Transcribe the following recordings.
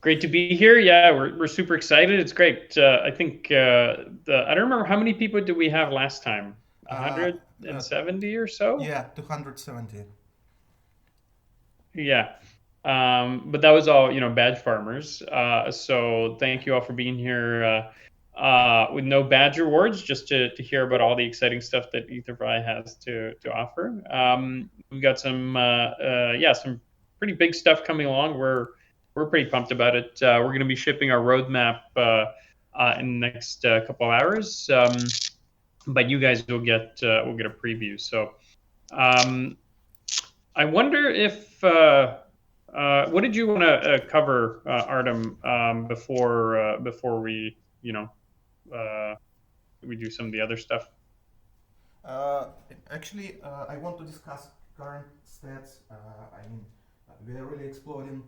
Great to be here. Yeah, we're super excited. It's great. I think I don't remember how many people did we have last time. Uh, uh, 170 or so. yeah, 270. Yeah. But that was all, badge farmers. So thank you all for being here with no badge rewards, just to hear about all the exciting stuff that Etherfy has to offer. We've got some pretty big stuff coming along. We're pretty pumped about it. We're going to be shipping our roadmap in the next couple of hours, but you guys will get a preview. So. Um, I wonder if what did you want to cover, Artem, before uh, we do some of the other stuff? Uh, actually, I want to discuss current stats. I mean, we are really exploding.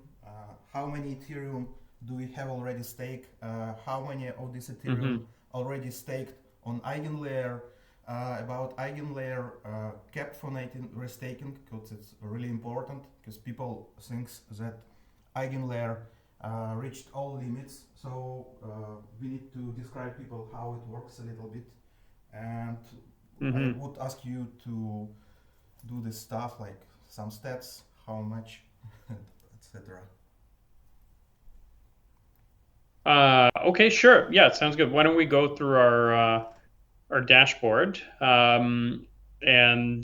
How many Ethereum do we have already staked? How many of this Ethereum Hmm. already staked on EigenLayer? About EigenLayer cap for native restaking, because it's really important, because people think that EigenLayer reached all limits. So we need to describe people how it works a little bit, and I Hmm. would ask you to do this stuff like some stats, how much, etc. Okay, sure. Yeah, it sounds good. Why don't we go through our dashboard, and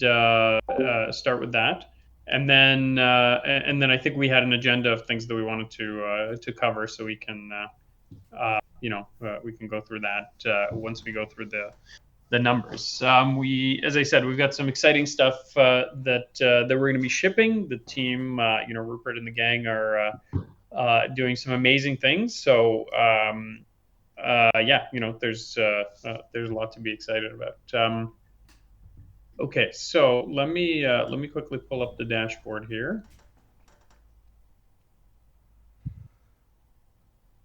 start with that, and then I think we had an agenda of things that we wanted to cover, so we can go through that once we go through the numbers. As I said, we've got some exciting stuff that we're going to be shipping. The team, Rupert and the gang are doing some amazing things. So yeah, there's a lot to be excited about. Okay, so let me quickly pull up the dashboard here.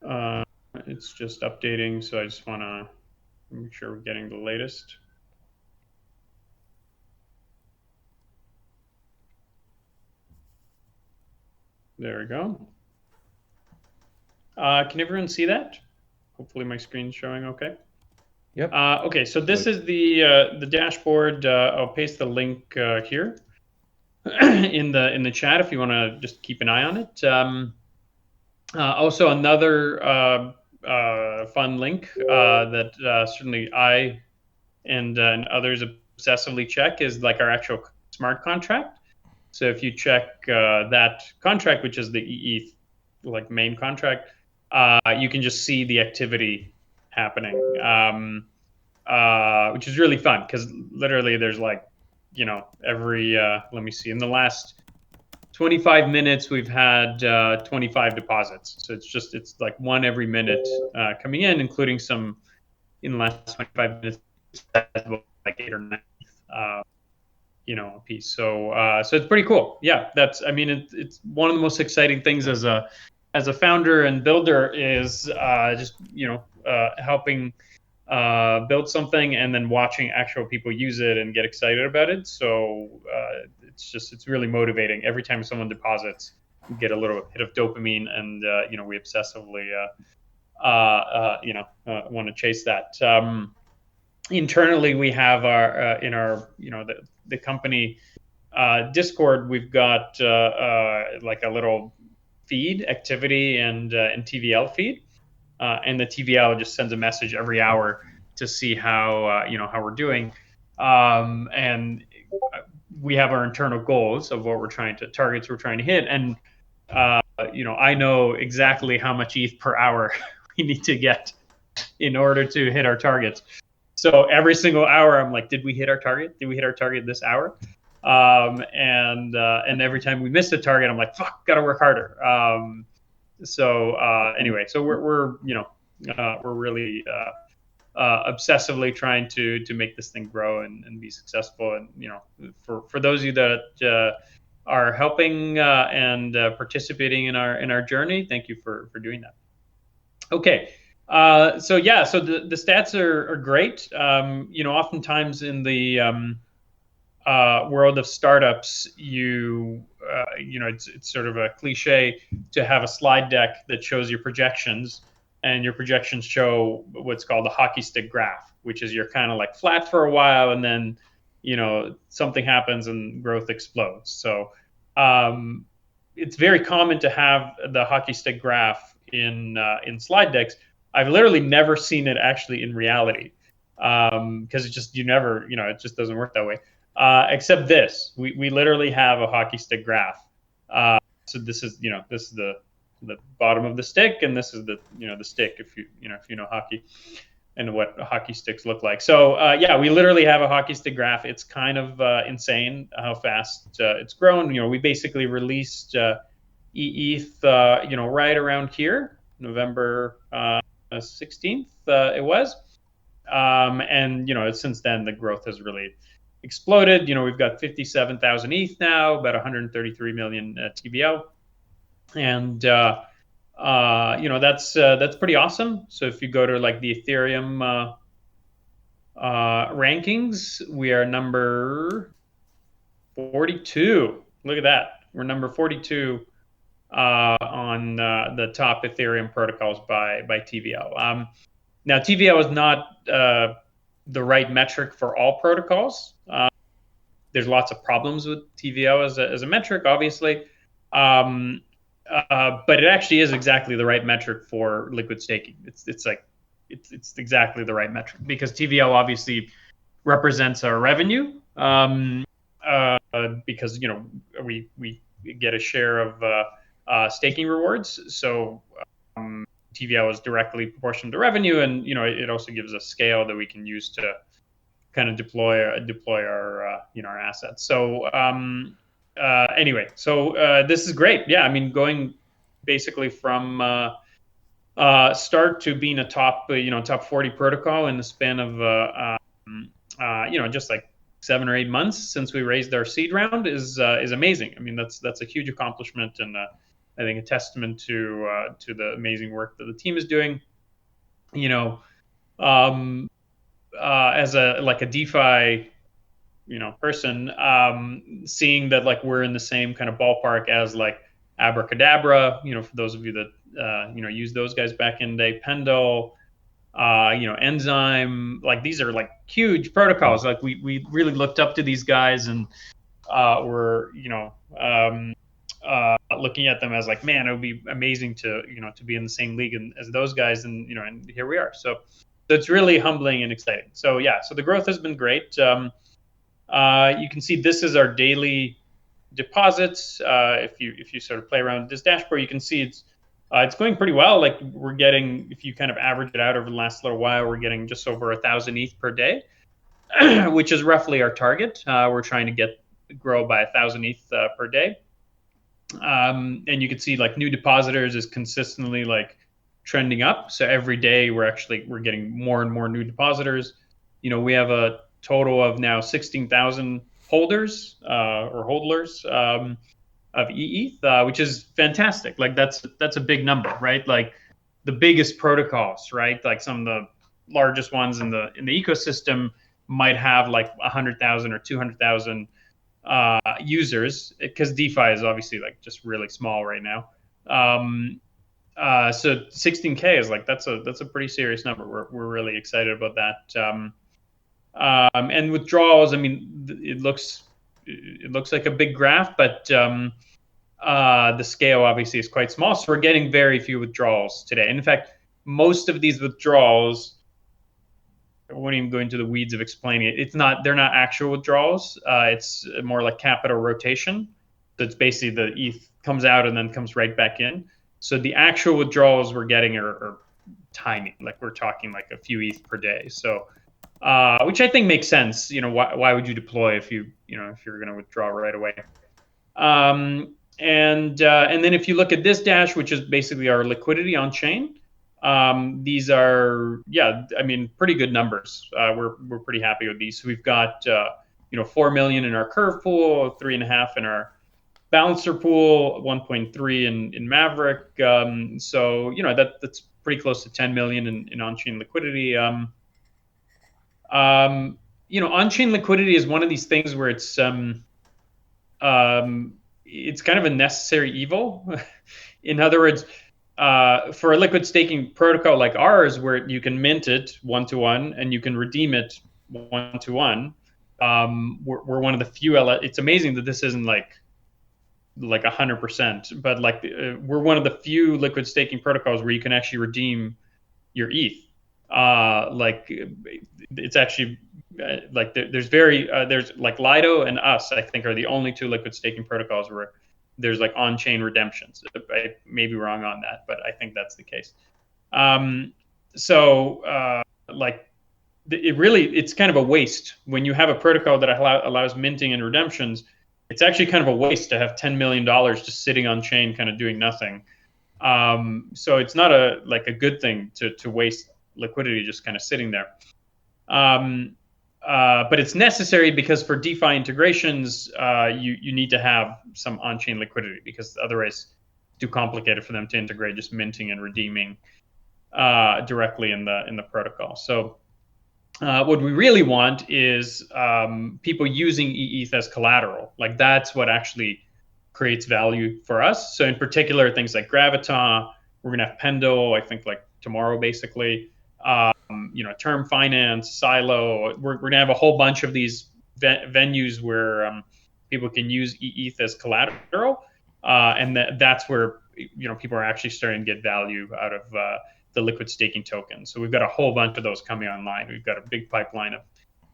Uh, it's just updating, so I just want to make sure we're getting the latest. There we go. Can everyone see that? Hopefully my screen's showing okay. Yep. Okay, so this Good. is the dashboard. I'll paste the link here in the chat if you want to just keep an eye on it. Also, another fun link that certainly I and others obsessively check is like our actual smart contract. So if you check that contract, which is the EETH like main contract, you can just see the activity happening, which is really fun because literally there's like, every, let me see, in the last 25 minutes, we've had 25 deposits. So it's like one every minute coming in, including some in the last 25 minutes, like 8 or 9, uh, a piece. So it's pretty cool. Yeah, I mean, it's one of the most exciting things as a founder and builder is just helping build something and then watching actual people use it and get excited about it. So it's really motivating. Every time someone deposits, we get a little hit of dopamine, and we obsessively want to chase that. Internally, we have our in our the company Discord. We've got like a little feed, activity and TVL feed, and the TVL just sends a message every hour to see how we're doing, and we have our internal goals of what targets we're trying to hit, and I know exactly how much ETH per hour we need to get in order to hit our targets. So every single hour, I'm like, did we hit our target? Did we hit our target this hour? And every time we miss a target, I'm like, fuck, gotta work harder. Anyway, so we're really obsessively trying to make this thing grow and be successful. And for those of you that are helping and participating in our journey, thank you for doing that. Okay. So yeah, so the stats are great. Oftentimes in the world of startups, it's sort of a cliche to have a slide deck that shows your projections, and your projections show what's called a hockey stick graph, which is you're kind of like flat for a while, and then something happens and growth explodes. So um, it's very common to have the hockey stick graph in slide decks. I've literally never seen it actually in reality, because it just it just doesn't work that way. Except this, we literally have a hockey stick graph. So this is the bottom of the stick, and this is the stick, if you know hockey and what hockey sticks look like. So yeah, we literally have a hockey stick graph. It's kind of insane how fast it's grown. We basically released EETH, right around here, November 16th. It was. And since then the growth has really exploded. We've got 57,000 ETH now, about 133 million TVL, and that's pretty awesome. So if you go to like the Ethereum rankings, we are number 42. Look at that, we're number 42 on the top Ethereum protocols by TVL. Now, TVL is not the right metric for all protocols. There's lots of problems with TVL as a metric, obviously. But it actually is exactly the right metric for liquid staking. It's exactly the right metric, because TVL obviously represents our revenue, because we get a share of staking rewards. So TVL is directly proportional to revenue, and it also gives us scale that we can use to kind of deploy our our assets. So anyway, so this is great. Yeah, I mean, going basically from start to being a top 40 protocol in the span of just like 7 or 8 months since we raised our seed round is amazing. I mean, that's a huge accomplishment, and I think a testament to the amazing work that the team is doing. As a DeFi person, seeing that like we're in the same kind of ballpark as like Abracadabra, for those of you that use those guys back in the day, Pendle, Enzyme, like these are like huge protocols. Like we really looked up to these guys, and were looking at them as like, man, it would be amazing to be in the same league as those guys, and and here we are. So it's really humbling and exciting. So yeah, so the growth has been great. You can see this is our daily deposits. If you sort of play around with this dashboard, you can see it's going pretty well. Like we're getting, if you kind of average it out over the last little while, we're getting just over 1,000 ETH per day, which is roughly our target. We're trying to grow by 1,000 ETH per day. And you can see like new depositors is consistently like trending up. So every day we're getting more and more new depositors. We have a total of now 16,000 holders or hodlers of ETH, which is fantastic. Like that's a big number, right? Like the biggest protocols, right? Like some of the largest ones in the ecosystem might have like 100,000 or 200,000 users, because DeFi is obviously like just really small right now. So 16K is like that's a pretty serious number. We're really excited about that. And withdrawals, I mean, it looks like a big graph, but the scale obviously is quite small. So we're getting very few withdrawals today. And in fact, most of these withdrawals, I won't even go into the weeds of explaining it. They're not actual withdrawals. It's more like capital rotation. So it's basically the ETH comes out and then comes right back in. So the actual withdrawals we're getting are tiny. Like we're talking like a few ETH per day. So which I think makes sense. Why would you deploy if you're going to withdraw right away? And then if you look at this dash, which is basically our liquidity on chain, these are, I mean, pretty good numbers. We're pretty happy with these. So we've got 4 million in our curve pool, 3.5 in our balancer pool, 1.3 in Maverick. So that's pretty close to 10 million in on-chain liquidity. on-chain liquidity is one of these things where it's kind of a necessary evil. In other words, for a liquid staking protocol like ours, where you can mint it one to one and you can redeem it one to one, we're one of the few. It's amazing that this isn't like 100%, but we're one of the few liquid staking protocols where you can actually redeem your ETH. Like it's actually there's like Lido and us, I think, are the only two liquid staking protocols where there's like on-chain redemptions. I may be wrong on that, but I think that's the case. Um, so like it's kind of a waste when you have a protocol that allows minting and redemptions. It's actually kind of a waste to have $10 million just sitting on chain, kind of doing nothing. So it's not a good thing to waste liquidity just kind of sitting there. But it's necessary because for DeFi integrations, you need to have some on-chain liquidity, because otherwise it's too complicated for them to integrate just minting and redeeming directly in the protocol. So what we really want is people using ETH as collateral. Like that's what actually creates value for us. So in particular, things like Graviton, we're gonna have Pendo, I think like tomorrow, basically. Term finance, Silo. We're gonna have a whole bunch of these venues where people can use ETH as collateral, and that's where people are actually starting to get value out of the liquid staking tokens. So we've got a whole bunch of those coming online. We've got a big pipeline of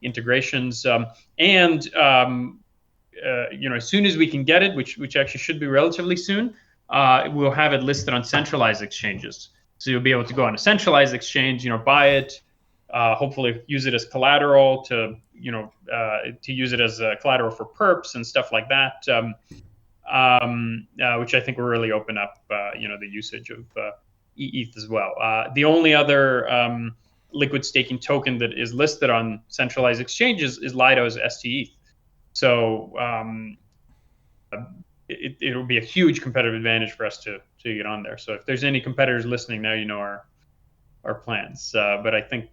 integrations, and as soon as we can get it, which actually should be relatively soon, we'll have it listed on centralized exchanges. So you'll be able to go on a centralized exchange, buy it, hopefully use it as collateral to use it as a collateral for perps and stuff like that, which I think will really open up, the usage of ETH as well. The only other liquid staking token that is listed on centralized exchanges is Lido's STETH. So it'll be a huge competitive advantage for us to get on there. So if there's any competitors listening now, our plans. But I think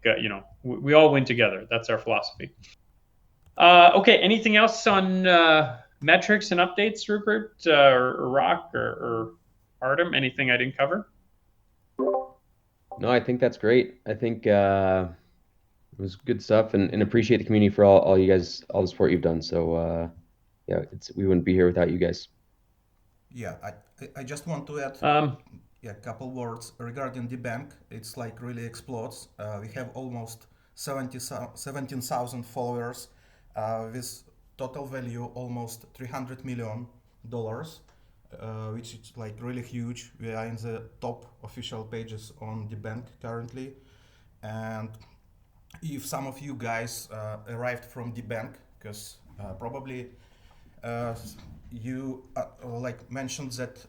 we all win together. That's our philosophy. Okay. Anything else on metrics and updates, Rupert, or Rock, or Artem? Anything I didn't cover? No, I think that's great. I think it was good stuff, and appreciate the community for all you guys, all the support you've done. So yeah, we wouldn't be here without you guys. Yeah, I just want to add a couple words regarding the bank. It's like really explodes. We have almost 17,000 followers with total value almost $300 million, which is like really huge. We are in the top official pages on the bank currently. And if some of you guys arrived from the bank, because probably you like mentioned that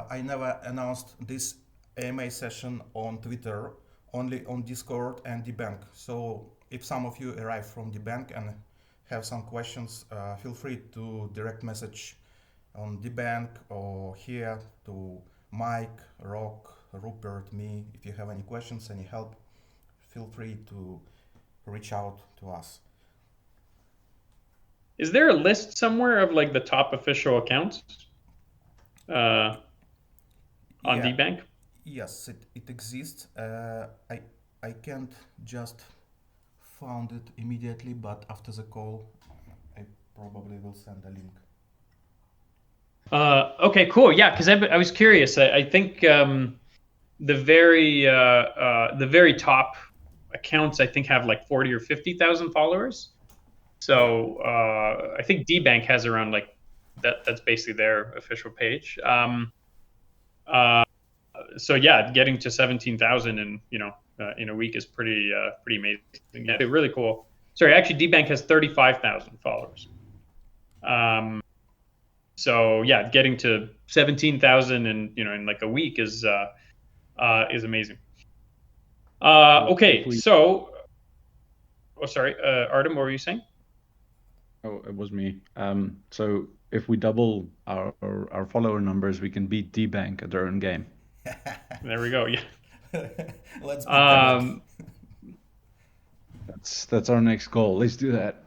I never announced this AMA session on Twitter, only on Discord and the bank. So if some of you arrive from the bank and have some questions, feel free to direct message on the bank or here to Mike, Rock, Rupert, me. If you have any questions, any help, feel free to reach out to us. Is there a list somewhere of like the top official accounts on DBank? Yes, it exists. I can't just found it immediately, but after the call, I probably will send a link. Okay, cool. Yeah, because I was curious. I think the very top accounts, I think, have like 40 or 50,000 followers. So I think DBank has around like that. That's basically their official page. So yeah, getting to 17,000 in a week is pretty amazing. Yeah, really cool. Sorry, actually, DBank has 35,000 followers. So yeah, getting to 17,000 in like a week is amazing. Okay, so sorry, Artem, what were you saying? Oh, it was me. So if we double our follower numbers, we can beat DBank at their own game. There we go. Yeah. Let's beat them. That's our next goal. Let's do that.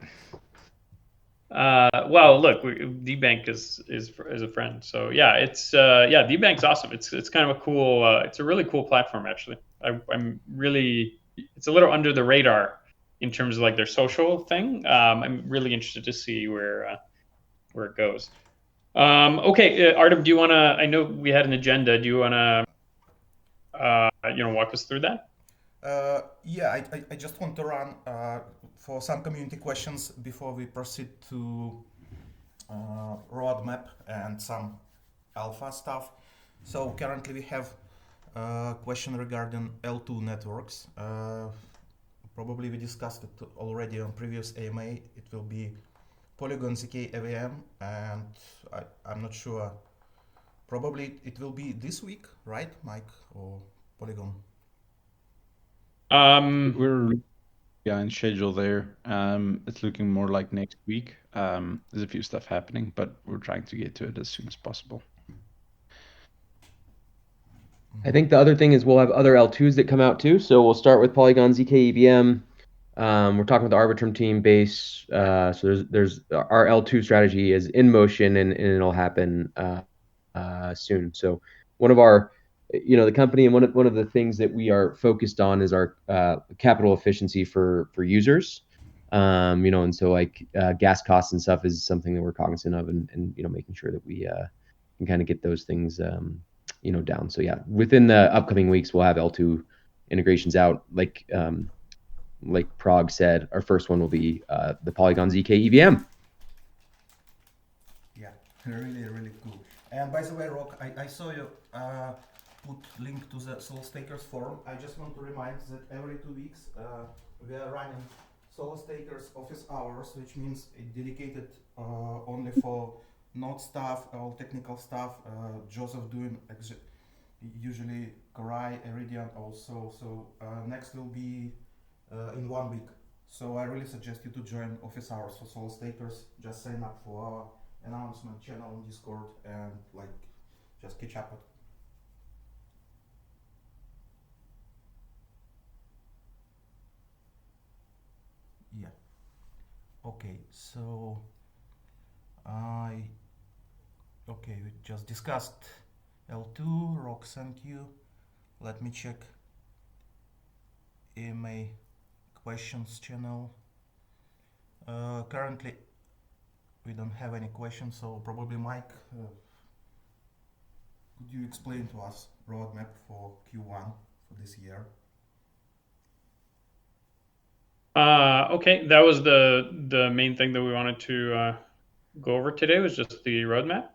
Well, look, DBank is a friend, so yeah, it's yeah, DBank's awesome. It's kind of a cool, it's a really cool platform actually. I'm really, it's a little under the radar in terms of like their social thing. I'm really interested to see where it goes. Okay, Artem, do you want to? I know we had an agenda. Do you want to, walk us through that? Yeah, I just want to run for some community questions before we proceed to roadmap and some alpha stuff. So currently we have a question regarding L2 networks. Probably we discussed it already on previous AMA. It will be Polygon ZK EVM, and I'm not sure. Probably it will be this week, right, Mike, or Polygon? We're in schedule there. It's looking more like next week. There's a few stuff happening, but we're trying to get to it as soon as possible. I think the other thing is we'll have other L2s that come out too. So we'll start with Polygon ZK EVM. We're talking with the Arbitrum team base. So there's our L2 strategy is in motion and it'll happen soon. So one of our, the company, and one of the things that we are focused on is our capital efficiency for users. And so like gas costs and stuff is something that we're cognizant of, and making sure that we can kind of get those things down. So yeah, within the upcoming weeks we'll have L2 integrations out. Like Prague said, our first one will be the Polygon ZK EVM. Yeah, really, really cool. And by the way, Rock, I saw you put link to the Solo Stakers forum. I just want to remind that every 2 weeks we are running Solo Stakers office hours, which means it dedicated only for node stuff, all technical stuff. Joseph doing usually Korai, Iridian also. So next will be in 1 week. So I really suggest you to join office hours for Solo Stakers. Just sign up for our announcement channel on Discord and just catch up. Yeah. Okay. So we just discussed L2. Rock sent you. Let me check EMA questions channel. Currently we don't have any questions, so probably Mike, could you explain to us roadmap for Q1 for this year? Okay, that was the main thing that we wanted to go over today, was just the roadmap.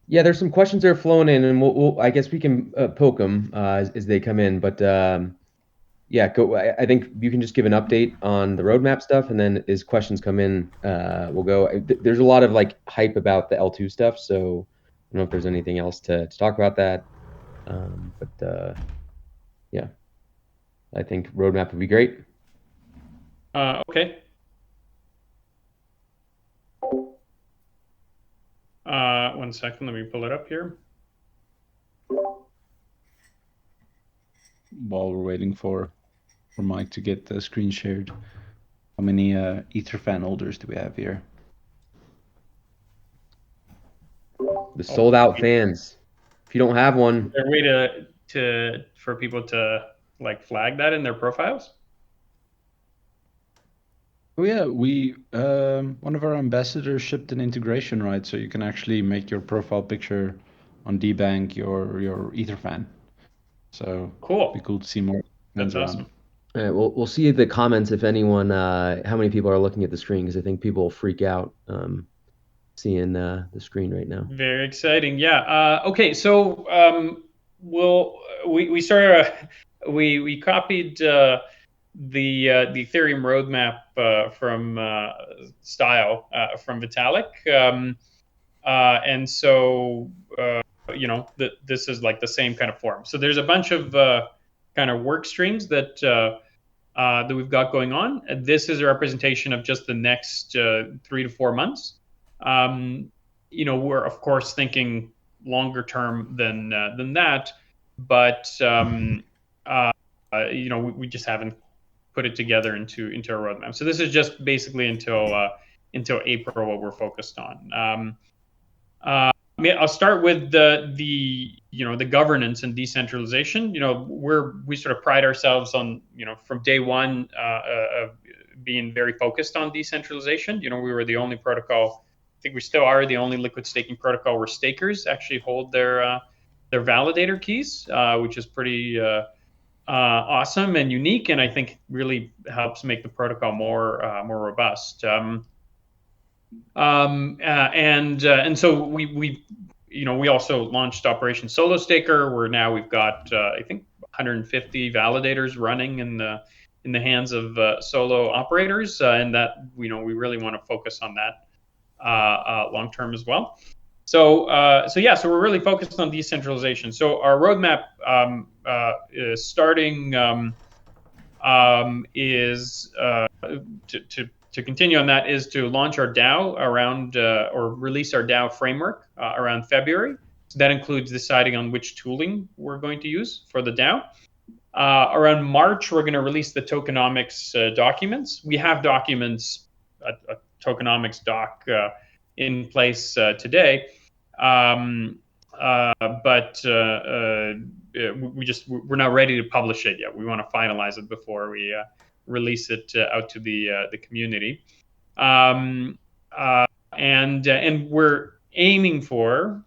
Yeah, there's some questions that are flowing in, and I guess we can poke them as they come in. But yeah, go. I think you can just give an update on the roadmap stuff, and then as questions come in, we'll go. There's a lot of hype about the L2 stuff, so I don't know if there's anything else to talk about that. But yeah, I think roadmap would be great. Okay. 1 second, let me pull it up here. While we're waiting for Mike to get the screen shared, how many Etherfan holders do we have here? The sold out fans. If you don't have one, is there a way for people to flag that in their profiles? Oh yeah, we one of our ambassadors shipped an integration, right? So you can actually make your profile picture on DBank your Etherfan. So cool. It'd be cool to see more. That's awesome. All right, we'll see the comments if anyone, how many people are looking at the screen, because I think people will freak out seeing the screen right now. Very exciting. Yeah. Okay. So we started. We copied the Ethereum roadmap from Style from Vitalik, and so this is like the same kind of form. So there's a bunch of kind of work streams that we've got going on. This is a representation of just the next 3 to 4 months. We're of course thinking longer term than that, but we just haven't put it together into a roadmap. So this is just basically until April what we're focused on. I'll start with the governance and decentralization. We sort of pride ourselves on from day one of being very focused on decentralization. We were the only protocol. I think we still are the only liquid staking protocol where stakers actually hold their validator keys, which is pretty awesome and unique, and I think really helps make the protocol more robust. And so we also launched Operation Solo Staker, where now we've got I think 150 validators running in the hands of solo operators, and that we really want to focus on that long term as well. So we're really focused on decentralization. So our roadmap is starting is to continue on that is to launch our DAO around or release our DAO framework around February. So that includes deciding on which tooling we're going to use for the DAO. Around March, we're going to release the tokenomics documents. We have documents, a tokenomics doc in place today, but we're not ready to publish it yet. We want to finalize it before we release it out to the community, and we're aiming for.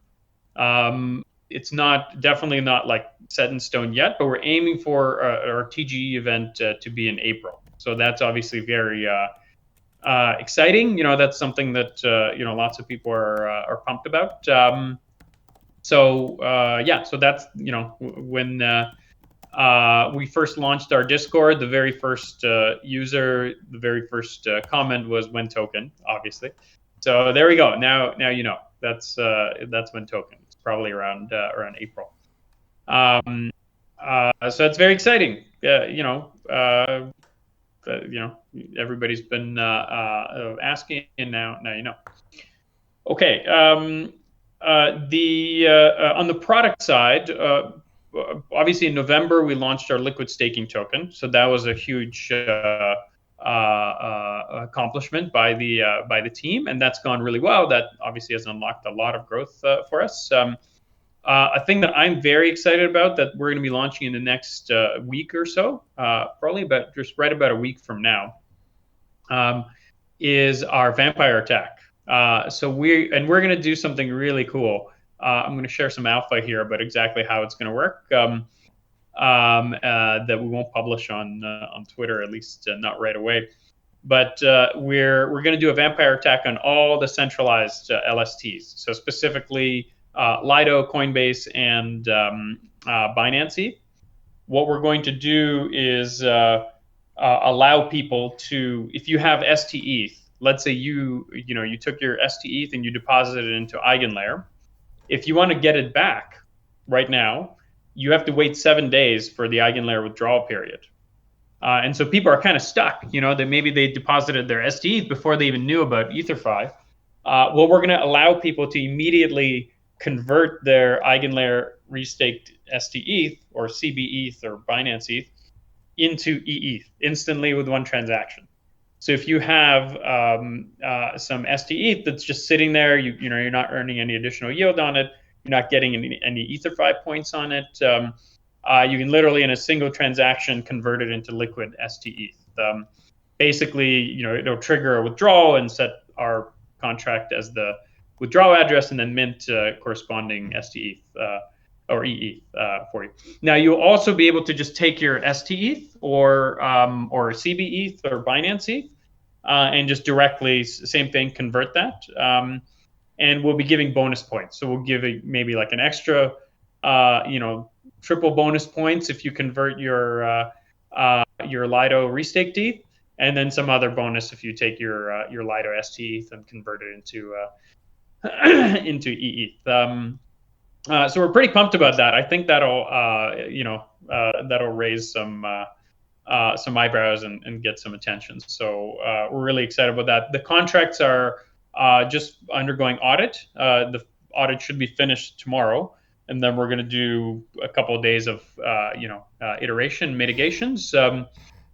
It's definitely not like set in stone yet, but we're aiming for our TGE event to be in April. So that's obviously very exciting. That's something that lots of people are pumped about. So that's when we first launched our Discord. The very first user, the very first comment was when token, obviously. So there we go. Now that's when token. It's probably around April. So it's very exciting. Everybody's been asking, and now you know. Okay. On the product side, obviously in November we launched our liquid staking token, so that was a huge accomplishment by the team, and that's gone really well. That obviously has unlocked a lot of growth for us. A thing that I'm very excited about that we're going to be launching in the next week or so, probably about a week from now, is our vampire attack. So we're going to do something really cool. I'm going to share some alpha here about exactly how it's going to work. That we won't publish on Twitter, at least not right away. But we're going to do a vampire attack on all the centralized LSTs. So specifically Lido, Coinbase, and Binance. What we're going to do is allow people to, if you have STETH, let's say you took your STETH and you deposited it into EigenLayer. If you want to get it back right now, you have to wait 7 days for the EigenLayer withdrawal period. And so people are kind of stuck. Maybe they deposited their STETH before they even knew about EtherFi. Well, we're going to allow people to immediately convert their EigenLayer restaked STETH or CBETH or Binance ETH into EETH instantly with one transaction. So if you have some STETH that's just sitting there, you're not earning any additional yield on it, you're not getting any EtherFi points on it, you can literally in a single transaction convert it into liquid STETH. Basically, it'll trigger a withdrawal and set our contract as the withdrawal address, and then mint corresponding STETH or EETH for you. Now you'll also be able to just take your STETH or CBETH or Binance ETH and just directly, same thing, convert that. And we'll be giving bonus points. So we'll give maybe like an extra, triple bonus points if you convert your Lido restaked ETH, and then some other bonus if you take your Lido STETH and convert it into EETH. So we're pretty pumped about that. I think that'll raise some eyebrows and get some attention. So we're really excited about that. The contracts are just undergoing audit. The audit should be finished tomorrow, and then we're going to do a couple of days of iteration mitigations.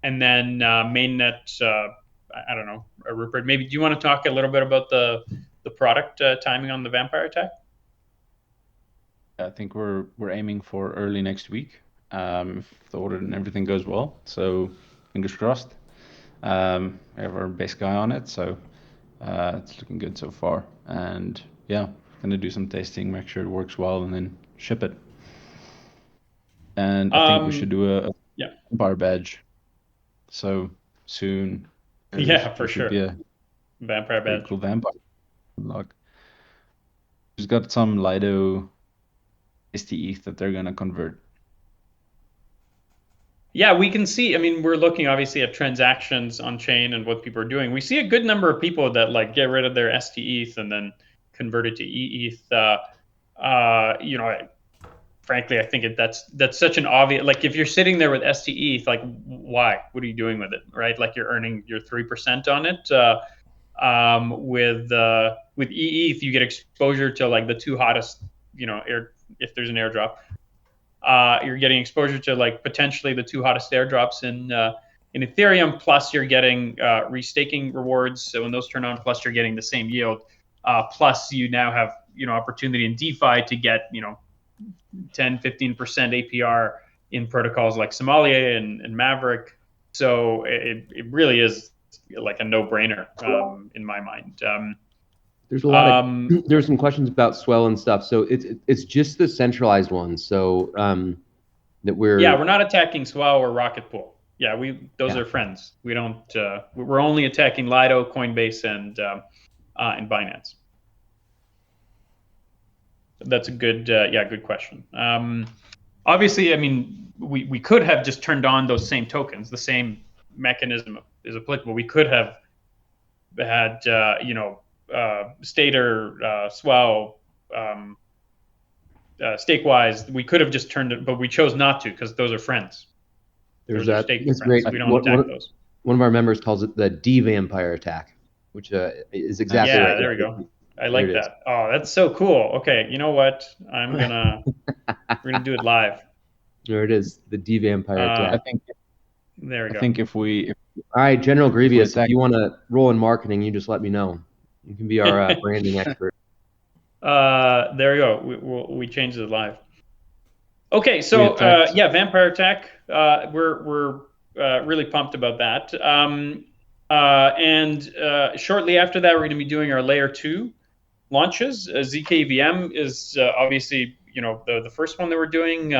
and then mainnet. I don't know, Rupert. Maybe do you want to talk a little bit about the product timing on the Vampire Attack? I think we're aiming for early next week, if the order and everything goes well. So fingers crossed. We have our base guy on it, so it's looking good so far. And yeah, gonna do some testing, make sure it works well, and then ship it. And I think we should do a Yeah. Vampire badge. So soon. Yeah, for there should sure. be a Vampire very badge. cool vampire unlock. He's got some Lido STETH that they're gonna convert. Yeah, we can see. I mean, we're looking obviously at transactions on chain and what people are doing. We see a good number of people that like get rid of their STETH and then convert it to EETH. You know, frankly, I think that's such an obvious. Like, if you're sitting there with STETH, like, why? What are you doing with it, right? Like, you're earning your 3% on it. With EETH, you get exposure to like the two hottest, you know, if there's an airdrop. You're getting exposure to like potentially the two hottest airdrops in Ethereum. Plus, you're getting restaking rewards. So when those turn on, plus you're getting the same yield. Plus, you now have opportunity in DeFi to get 10-15% APR in protocols like Somalia and Maverick. So it really is like a no-brainer in my mind. There's a lot of there's some questions about Swell and stuff. So it's just the centralized ones. So that we're not attacking Swell or Rocket Pool. Yeah, those are friends. We don't. We're only attacking Lido, Coinbase, and Binance. That's a good good question. Obviously, I mean, we could have just turned on those same tokens. The same mechanism is applicable. We could have had Stater, Swell, Stakewise. We could have just turned it, but we chose not to because those are friends. There's those are staking friends. Great. We don't attack those. One of our members calls it the D-Vampire Attack, which is exactly right. Yeah, there we go. I like that. Oh, that's so cool. Okay, you know what? we're gonna do it live. There it is, the D-Vampire Attack. I think. There we go. I think if we. All right, General Grievous, if you want to roll in marketing, you just let me know. You can be our branding expert. There you go. We changed it live. Okay, so Vampire Attack. We're really pumped about that. And shortly after that, we're going to be doing our layer 2 launches. ZKVM is obviously the first one that we're doing.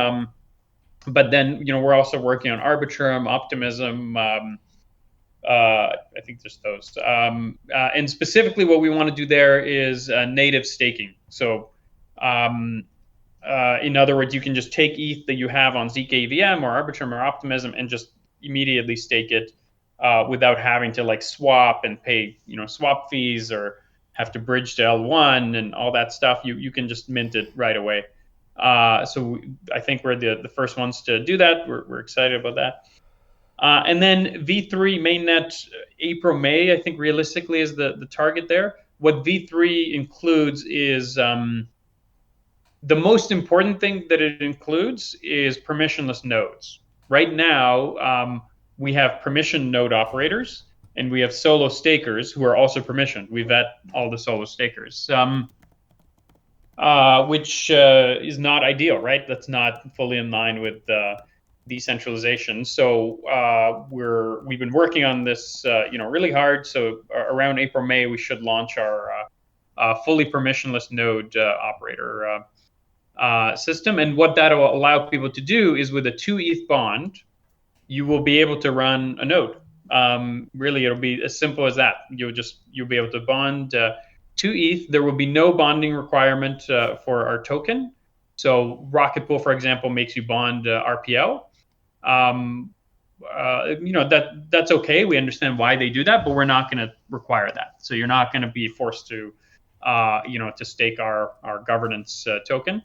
But then we're also working on Arbitrum, Optimism. I think just those. And specifically, what we want to do there is native staking. So, in other words, you can just take ETH that you have on ZKVM or Arbitrum or Optimism and just immediately stake it without having to like swap and pay swap fees or have to bridge to L1 and all that stuff. You can just mint it right away. So I think we're the first ones to do that. We're excited about that. And then V3 mainnet April, May, I think realistically is the target there. What V3 includes is the most important thing that it includes is permissionless nodes. Right now, we have permission node operators and we have solo stakers who are also permissioned. We vet all the solo stakers, which is not ideal, right? That's not fully in line with decentralization. So we've been working on this, really hard. So around April, May, we should launch our fully permissionless node operator system. And what that will allow people to do is with a 2 ETH bond, you will be able to run a node. Really, it'll be as simple as that. You'll be able to bond 2 ETH. There will be no bonding requirement for our token. So Rocket Pool, for example, makes you bond RPL. That's okay. We understand why they do that, but we're not going to require that. So you're not going to be forced to, to stake our governance token.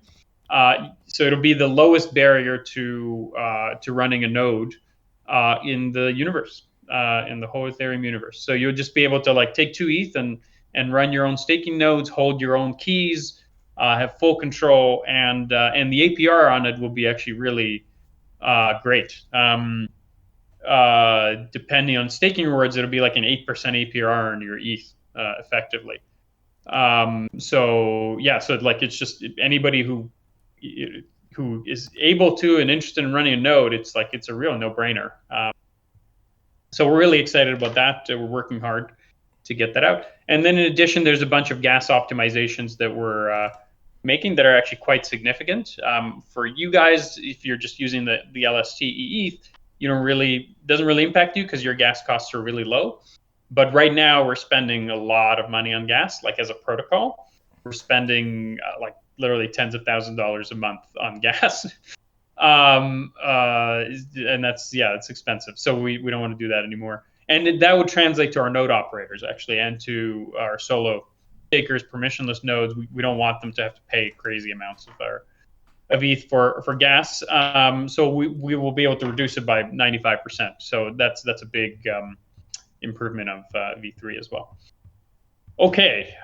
So it'll be the lowest barrier to running a node in the universe, in the whole Ethereum universe. So you'll just be able to like take 2 ETH and run your own staking nodes, hold your own keys, have full control, and the APR on it will be actually really great. depending on staking rewards, it'll be like an 8% APR on your ETH effectively. So yeah, so like it's just anybody who is able to and interested in running a node, it's a real no-brainer. So we're really excited about that. We're working hard to get that out. And then in addition, there's a bunch of gas optimizations that we're making that are actually quite significant. For you guys, if you're just using the LST ETH, doesn't really impact you because your gas costs are really low. But right now we're spending a lot of money on gas, like as a protocol. We're spending like literally tens of thousands of dollars a month on gas. And it's expensive. So we don't want to do that anymore. And that would translate to our node operators actually, and to our solo takers, permissionless nodes. We don't want them to have to pay crazy amounts of ETH for gas. So we will be able to reduce it by 95%. So that's a big improvement of V3 as well. Okay,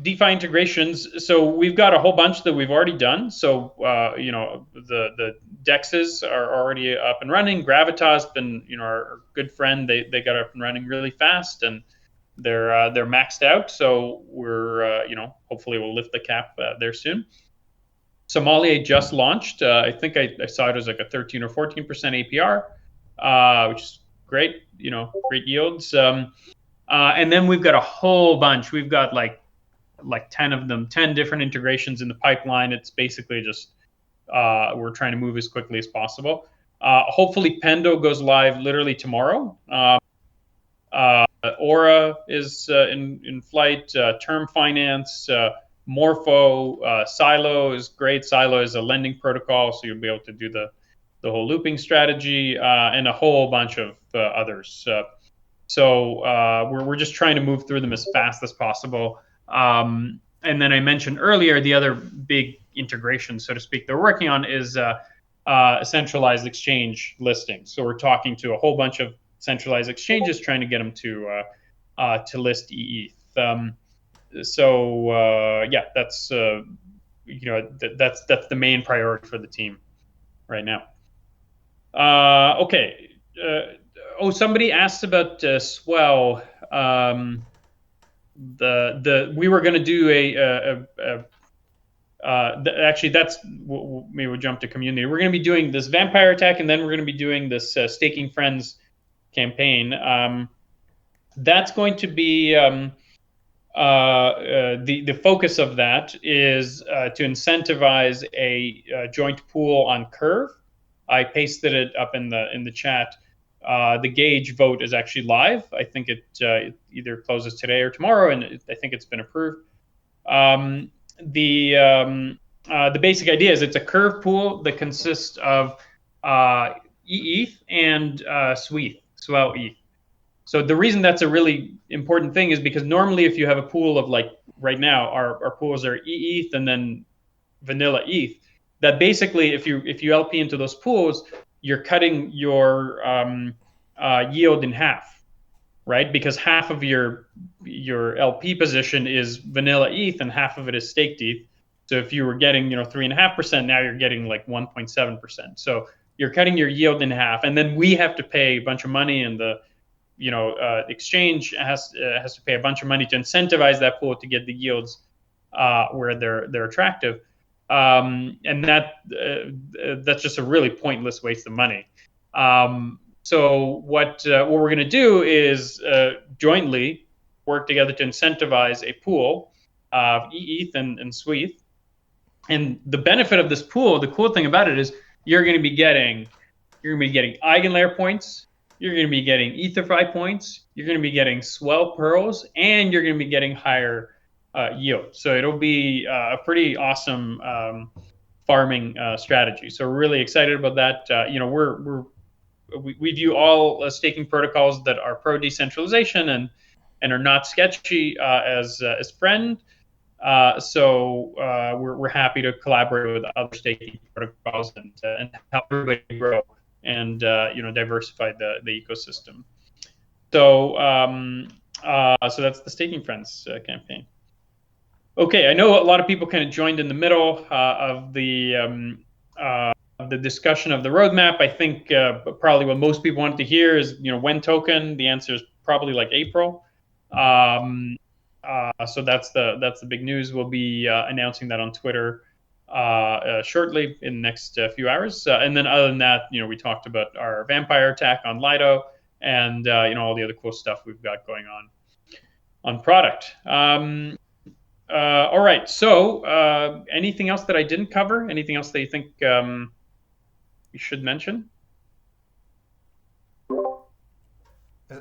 DeFi integrations. So we've got a whole bunch that we've already done. So the DEXs are already up and running. Gravitas has been our good friend. They got up and running really fast, and they're maxed out. So we're hopefully we'll lift the cap there soon. Somalia just launched. I think I saw it was like a 13 or 14% APR, which is great. Great yields. And then we've got a whole bunch. We've got like 10 of them, 10 different integrations in the pipeline. It's basically just we're trying to move as quickly as possible. Hopefully Pendo goes live literally tomorrow. Aura is in flight. Term Finance, Morpho, Silo is great. Silo is a lending protocol, so you'll be able to do the whole looping strategy, and a whole bunch of others. So we're just trying to move through them as fast as possible. And then I mentioned earlier the other big integration, so to speak, they're working on is a centralized exchange listing. So we're talking to a whole bunch of centralized exchanges, trying to get them to list ETH. That's that's the main priority for the team right now. Okay. Somebody asked about Swell. We were going to do actually, that's maybe we'll jump to community. We're going to be doing this vampire attack, and then we're going to be doing this staking friends campaign. That's going to be the focus of that is to incentivize a joint pool on Curve. I pasted it up in the chat. The Gauge vote is actually live. I think it either closes today or tomorrow, and I think it's been approved. The basic idea is it's a Curve pool that consists of ETH and Swell ETH. So the reason that's a really important thing is because normally if you have a pool of, like right now, our pools are ETH and then vanilla ETH, that basically if you LP into those pools, you're cutting your yield in half, right? Because half of your LP position is vanilla ETH and half of it is staked ETH. So if you were getting 3.5%, now you're getting like 1.7%. So you're cutting your yield in half, and then we have to pay a bunch of money, and the exchange has to pay a bunch of money to incentivize that pool to get the yields where they're attractive. And that's just a really pointless waste of money. So what we're going to do is jointly work together to incentivize a pool of ETH and SWEETH. And the benefit of this pool, the cool thing about it is you're going to be getting EigenLayer points, you're going to be getting EtherFi points, you're going to be getting Swell pearls, and you're going to be getting higher yield. So it'll be a pretty awesome farming strategy. So we're really excited about that. We view all staking protocols that are pro decentralization and are not sketchy as friend. So we're happy to collaborate with other staking protocols and help everybody grow and diversify the ecosystem. So so that's the Staking Friends campaign. Okay, I know a lot of people kind of joined in the middle of the the discussion of the roadmap. I think probably what most people wanted to hear is, when token. The answer is probably like April. So that's the big news. We'll be announcing that on Twitter shortly in the next few hours. And then other than that, we talked about our vampire attack on Lido and all the other cool stuff we've got going on product. All right. So anything else that I didn't cover? Anything else that you think we should mention?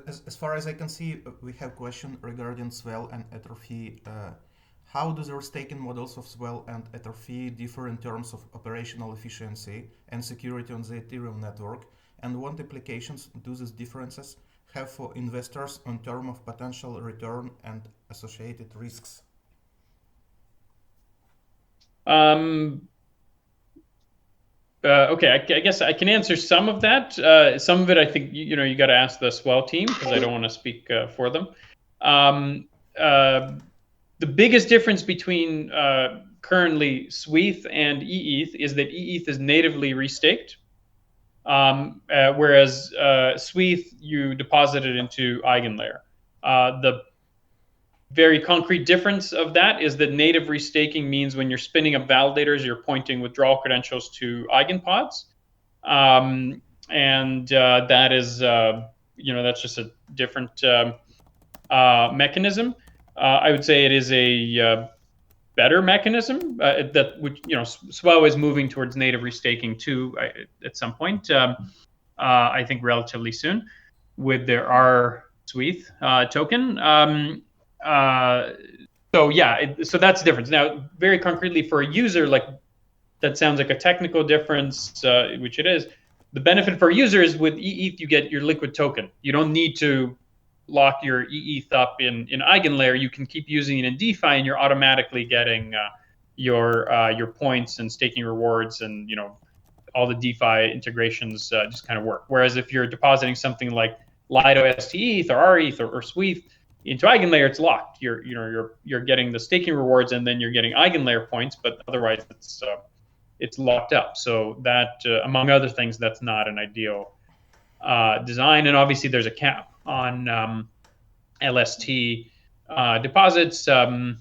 As far as I can see, we have question regarding swell and atrophy. How do the staking models of swell and atrophy differ in terms of operational efficiency and security on the Ethereum network? And what implications do these differences have for investors in terms of potential return and associated risks? Okay, I guess I can answer some of that. Some of it, I think, you got to ask the Swell team because I don't want to speak for them. The biggest difference between currently Sweeth and EETH is that EETH is natively restaked, whereas Sweeth, you deposit it into EigenLayer. The very concrete difference of that is that native restaking means when you're spinning up validators, you're pointing withdrawal credentials to eigenpods. And that is, that's just a different mechanism. I would say it is a better mechanism that which Swell is moving towards native restaking too at some point. I think relatively soon with their R Sweeth token. So yeah, so that's the difference. Now, very concretely for a user, like that sounds like a technical difference, which it is. The benefit for a user is with EETH, you get your liquid token. You don't need to lock your EETH up in EigenLayer. You can keep using it in DeFi, and you're automatically getting your points and staking rewards, and all the DeFi integrations just kind of work. Whereas if you're depositing something like Lido STETH or RETH or Sweeth into EigenLayer, it's locked. You're getting the staking rewards, and then you're getting EigenLayer points, but otherwise it's locked up. So that, among other things, that's not an ideal design. And obviously, there's a cap on LST deposits. There's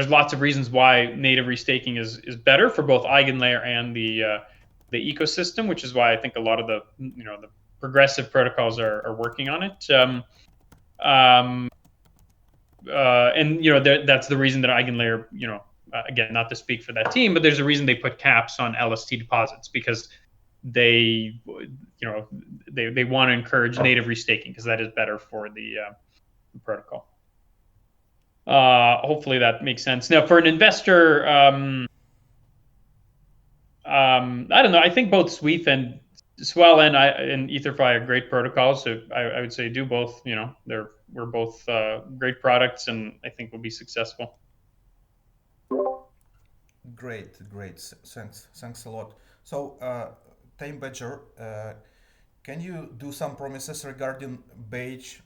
lots of reasons why native restaking is better for both EigenLayer and the ecosystem, which is why I think a lot of the the progressive protocols are working on it. And that's the reason that EigenLayer, again, not to speak for that team, but there's a reason they put caps on LST deposits, because they want to encourage native restaking because that is better for the protocol. Hopefully that makes sense. Now, for an investor, I don't know. I think both Sweeth and Swell and EtherFi are great protocols. So I would say do both. We're both great products, and I think we'll be successful. Great. Thanks a lot. So, Time Badger, can you do some promises regarding badge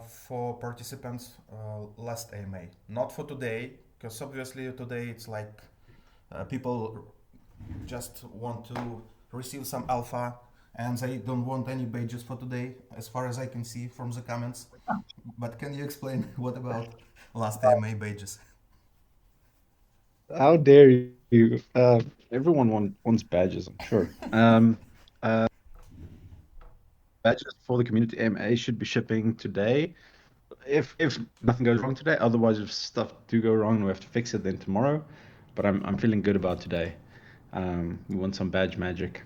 for participants last AMA? Not for today, because obviously today it's like people just want to receive some alpha and they don't want any badges for today, as far as I can see from the comments. But can you explain what about last AMA badges? How dare you? Everyone wants badges, I'm sure. Badges for the community AMA should be shipping today. If nothing goes wrong today, otherwise if stuff do go wrong and we have to fix it, then tomorrow. But I'm feeling good about today. We want some badge magic.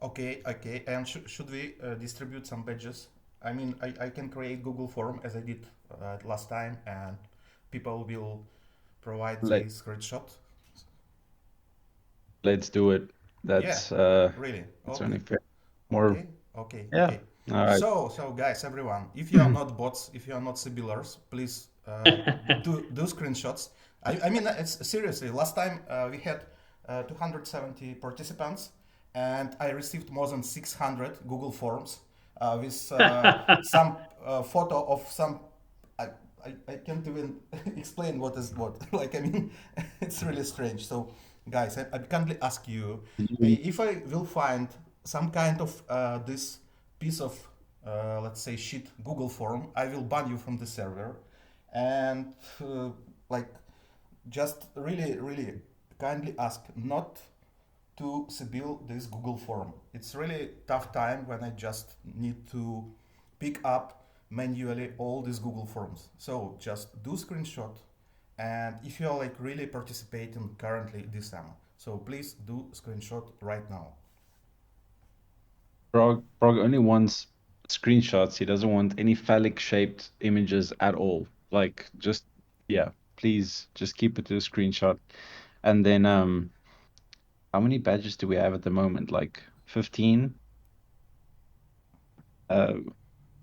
Okay. And should we distribute some badges? I mean, I can create Google form as I did last time, and people will provide the screenshot. Let's do it. That's really. That's Okay. only fair. More. Okay. Yeah. All right. So guys, everyone, if you are not bots, if you are not Sibillers, please do screenshots. I mean, it's seriously. Last time we had 270 participants, and I received more than 600 Google Forms with some photo of some. I can't even explain what is what. Like, I mean, it's really strange. So Guys, I kindly ask you Did you, if I will find some kind of this piece of, let's say, shit Google form, I will ban you from the server. And like, just really, really kindly ask not to Sibyl this Google form. It's really tough time when I just need to pick up manually all these Google forms. So just do screenshot, and if you're like really participating currently this summer, so please do screenshot right now. Prague only wants screenshots. He doesn't want any phallic shaped images at all. Like, just, yeah, please just keep it to a screenshot. And then, how many badges do we have at the moment? Like 15? Uh,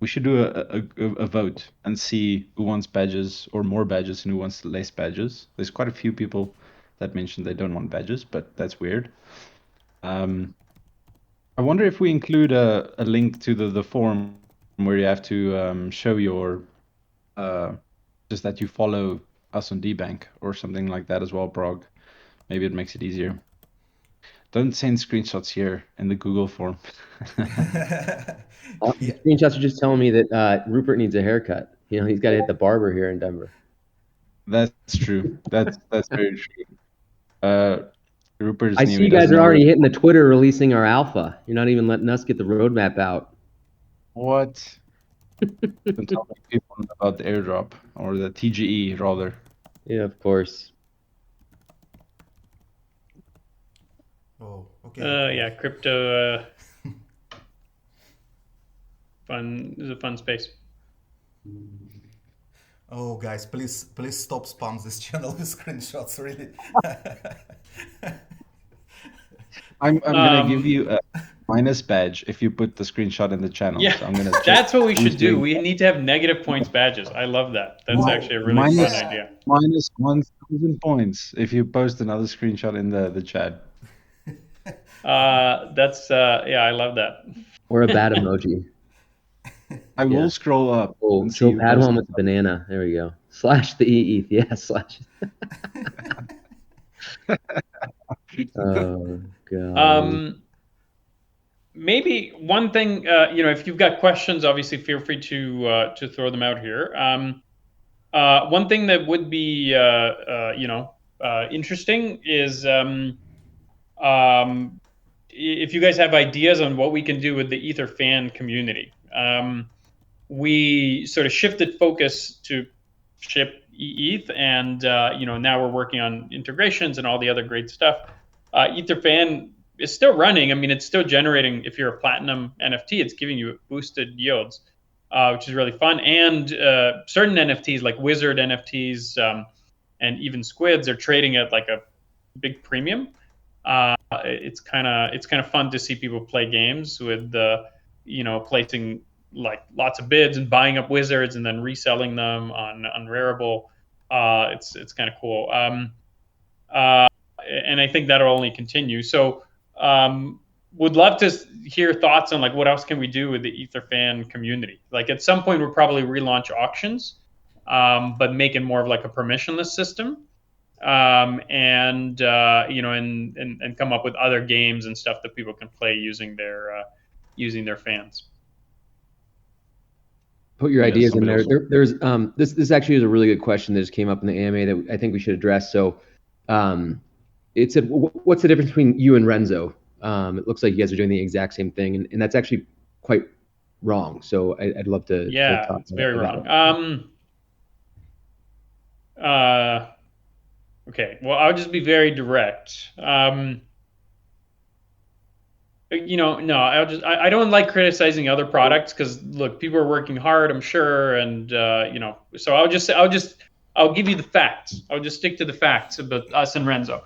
we should do a vote and see who wants badges or more badges and who wants less badges. There's quite a few people that mentioned they don't want badges, but that's weird. I wonder if we include a link to the form where you have to show your uh, just that you follow us on DBank or something like that as well, Prague. Maybe it makes it easier. Don't send screenshots here in the Google form. The Yeah. screenshots are just telling me that Rupert needs a haircut. You know, he's got to hit the barber here in Denver. That's true. That's very true. Uh, Rupert's I new. see He you guys doesn't are know where. already hitting the Twitter releasing our alpha. You're not even letting us get the roadmap out. What? Don't tell people about the airdrop or the TGE rather. Yeah, of course. Oh, okay, cool. Yeah, crypto fun is a fun space. Oh, guys, please stop spam this channel with screenshots. Really. I'm gonna give Um, you a minus badge if you put the screenshot in the channel. yeah, So I'm gonna check that's what we who's should do. doing We need to have negative points badges. I love that. That's Oh, actually a really fun minus yeah. idea. minus 1,000 points if you post another screenshot in the chat. That's yeah, I love that. Or a bad emoji. I Yeah. will scroll up Oh, and see show who posted. Padawan with the banana. There we go. Slash the EETH. Yeah, slash. Oh, golly. Maybe one thing, if you've got questions, obviously feel free to throw them out here. One thing that would be interesting is um, if you guys have ideas on what we can do with the Ether fan community. We sort of shifted focus to ship ETH, and now we're working on integrations and all the other great stuff. Etherfan is still running. I mean, it's still generating. If you're a platinum NFT, it's giving you boosted yields, which is really fun. And certain NFTs like Wizard NFTs and even Squids are trading at like a big premium. It's kind of fun to see people play games with placing like lots of bids and buying up wizards and then reselling them on Rarible. It's kind of cool. Uh, and I think that'll only continue. So would love to hear thoughts on like what else can we do with the EtherFan community. Like at some point we'll probably relaunch auctions, but make it more of like a permissionless system, and come up with other games and stuff that people can play using their fans. Put your Yes, ideas in somebody there. else. There's this actually is a really good question that just came up in the AMA that I think we should address. So, it said, what's the difference between you and Renzo? It looks like you guys are doing the exact same thing, and that's actually quite wrong. So I'd love to Yeah, talk it's very about wrong. Okay, well, I'll just be very direct. No, I don't like criticizing other products because look, people are working hard, I'm sure, and so I'll give you the facts. I'll just stick to the facts about us and Renzo.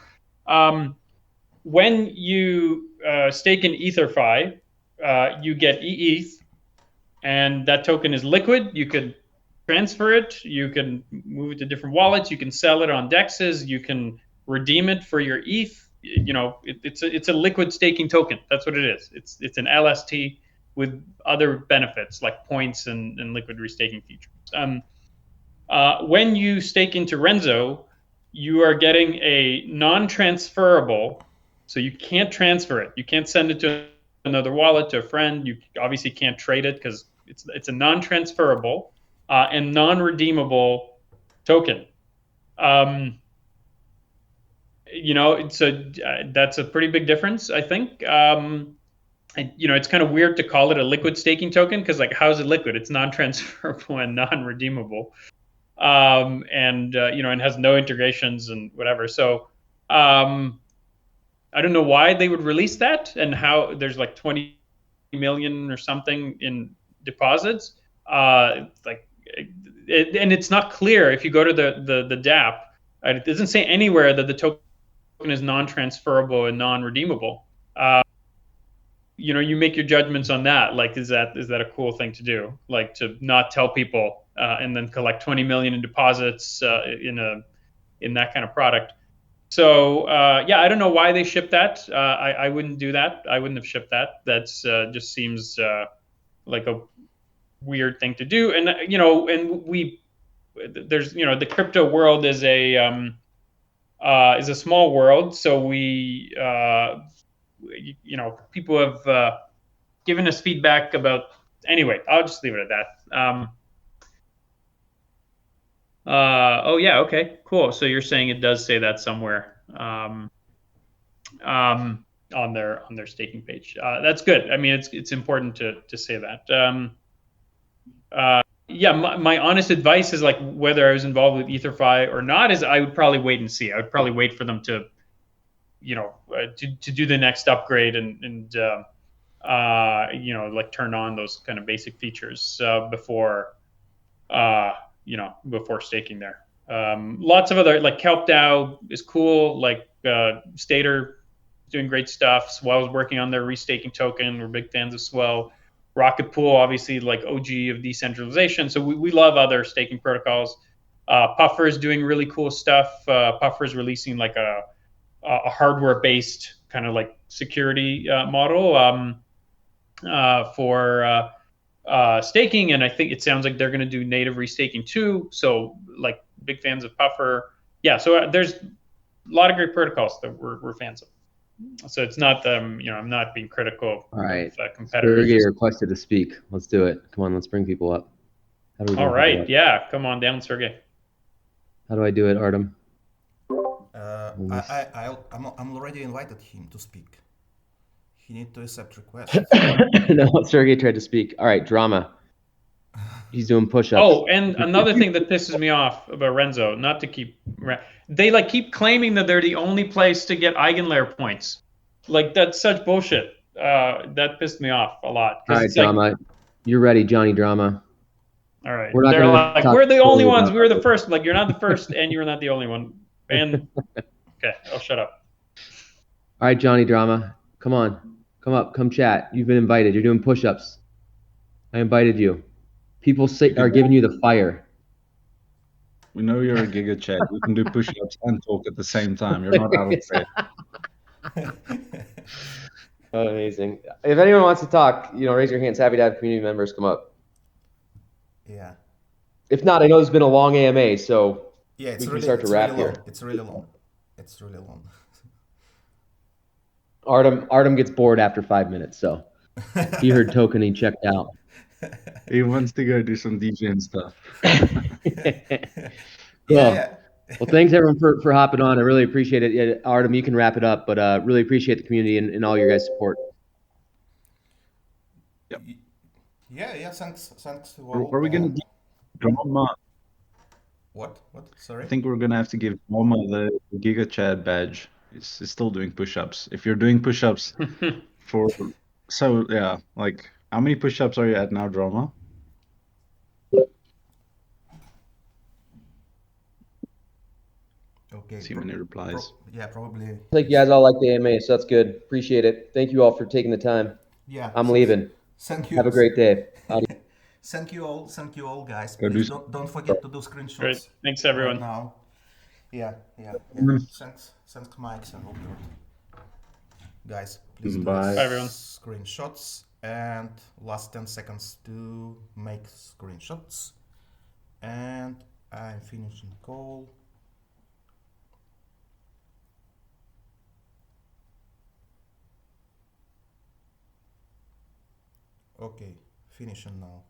When you stake in EtherFi, you get EETH, and that token is liquid. You could transfer it. You can move it to different wallets. You can sell it on dexes. You can redeem it for your ETH. It's a liquid staking token. That's what it is. It's an LST with other benefits like points and liquid restaking features. When you stake into Renzo, you are getting a non-transferable, so you can't transfer it. You can't send it to another wallet, to a friend. You obviously can't trade it because it's a non-transferable and non-redeemable token. So that's a pretty big difference, I think. It's kind of weird to call it a liquid staking token because, like, how is it liquid? It's non-transferable and non-redeemable, and has no integrations and whatever. So, I don't know why they would release that and how there's like 20 million or something in deposits. And it's not clear if you go to the DApp. It doesn't say anywhere that the token is non-transferable and non-redeemable. You make your judgments on that. Like, is that a cool thing to do? Like, to not tell people and then collect 20 million in deposits in that kind of product. So I don't know why they shipped that. I wouldn't do that. I wouldn't have shipped that. That's just seems like a weird thing to do. And there's the crypto world is a small world. So people have given us feedback about. Anyway, I'll just leave it at that. Oh yeah, okay, cool. So you're saying it does say that somewhere on their staking page. That's good. I mean, it's important to say that. My honest advice is, like, whether I was involved with EtherFi or not, is I would probably wait and see. I would probably wait for them to, to do the next upgrade and like turn on those kind of basic features before staking there. Lots of other, like, Kelp DAO is cool. Like Stater doing great stuff. Swell's working on their restaking token. We're big fans of Swell. Rocket Pool, obviously, like OG of decentralization. So we love other staking protocols. Puffer is doing really cool stuff. Puffer is releasing like a hardware-based kind of like security model for staking, and I think it sounds like they're going to do native restaking too. So, like, big fans of Puffer. Yeah, so there's a lot of great protocols that we're fans of. So it's not I'm not being critical All right. of competitors. Sergey requested to speak. Let's do it. Come on, let's bring people up. How do we All right, yeah, come on down, Sergey. How do I do it, Artem? I'm already invited him to speak. He need to accept requests. No, Sergey tried to speak. All right, drama. He's doing push-ups. Oh, and another thing that pisses me off about Renzo, not to keep, they keep claiming that they're the only place to get eigenlayer points. Like, that's such bullshit. That pissed me off a lot. All right, drama. You're ready, Johnny Drama. All right. They're like, we're the only ones. We were the first. Like, you're not the first, and you're not the only one. And okay, I'll shut up. All right, Johnny Drama. Come on. Come up. Come chat. You've been invited. You're doing push-ups. I invited you. People are giving you the fire. We know you're a Giga Chad. You can do push-ups and talk at the same time. You're not out of breath. Amazing. If anyone wants to talk, raise your hands. Happy to have community members come up. Yeah. If not, I know it's been a long AMA, so yeah, we can start to wrap here. It's really long. It's really long. Artem gets bored after 5 minutes, so he heard token, he checked out. He wants to go do some DJing stuff. Yeah. Well, thanks everyone for hopping on. I really appreciate it. Yeah, Artem, you can wrap it up, but really appreciate the community and all your guys' support. Yep. Yeah. Thanks to all. Are we gonna give Drama? What? Sorry. I think we're gonna have to give Drama the Giga Chad badge. It's still doing push-ups. If you're doing push-ups like, how many push-ups are you at now, Drama? Okay. See many replies. Probably. I think you guys all like the AMA, so that's good. Appreciate it. Thank you all for taking the time. Yeah. I'm leaving. Thank you. Have a great day. Thank you all, guys. Please don't forget to do screenshots. Great. Thanks, everyone. Right now. Yeah. Thanks, Mike and Robert. Guys, please do Bye, everyone. Screenshots, and last 10 seconds to make screenshots. And I'm finishing call. Okay, finishing now.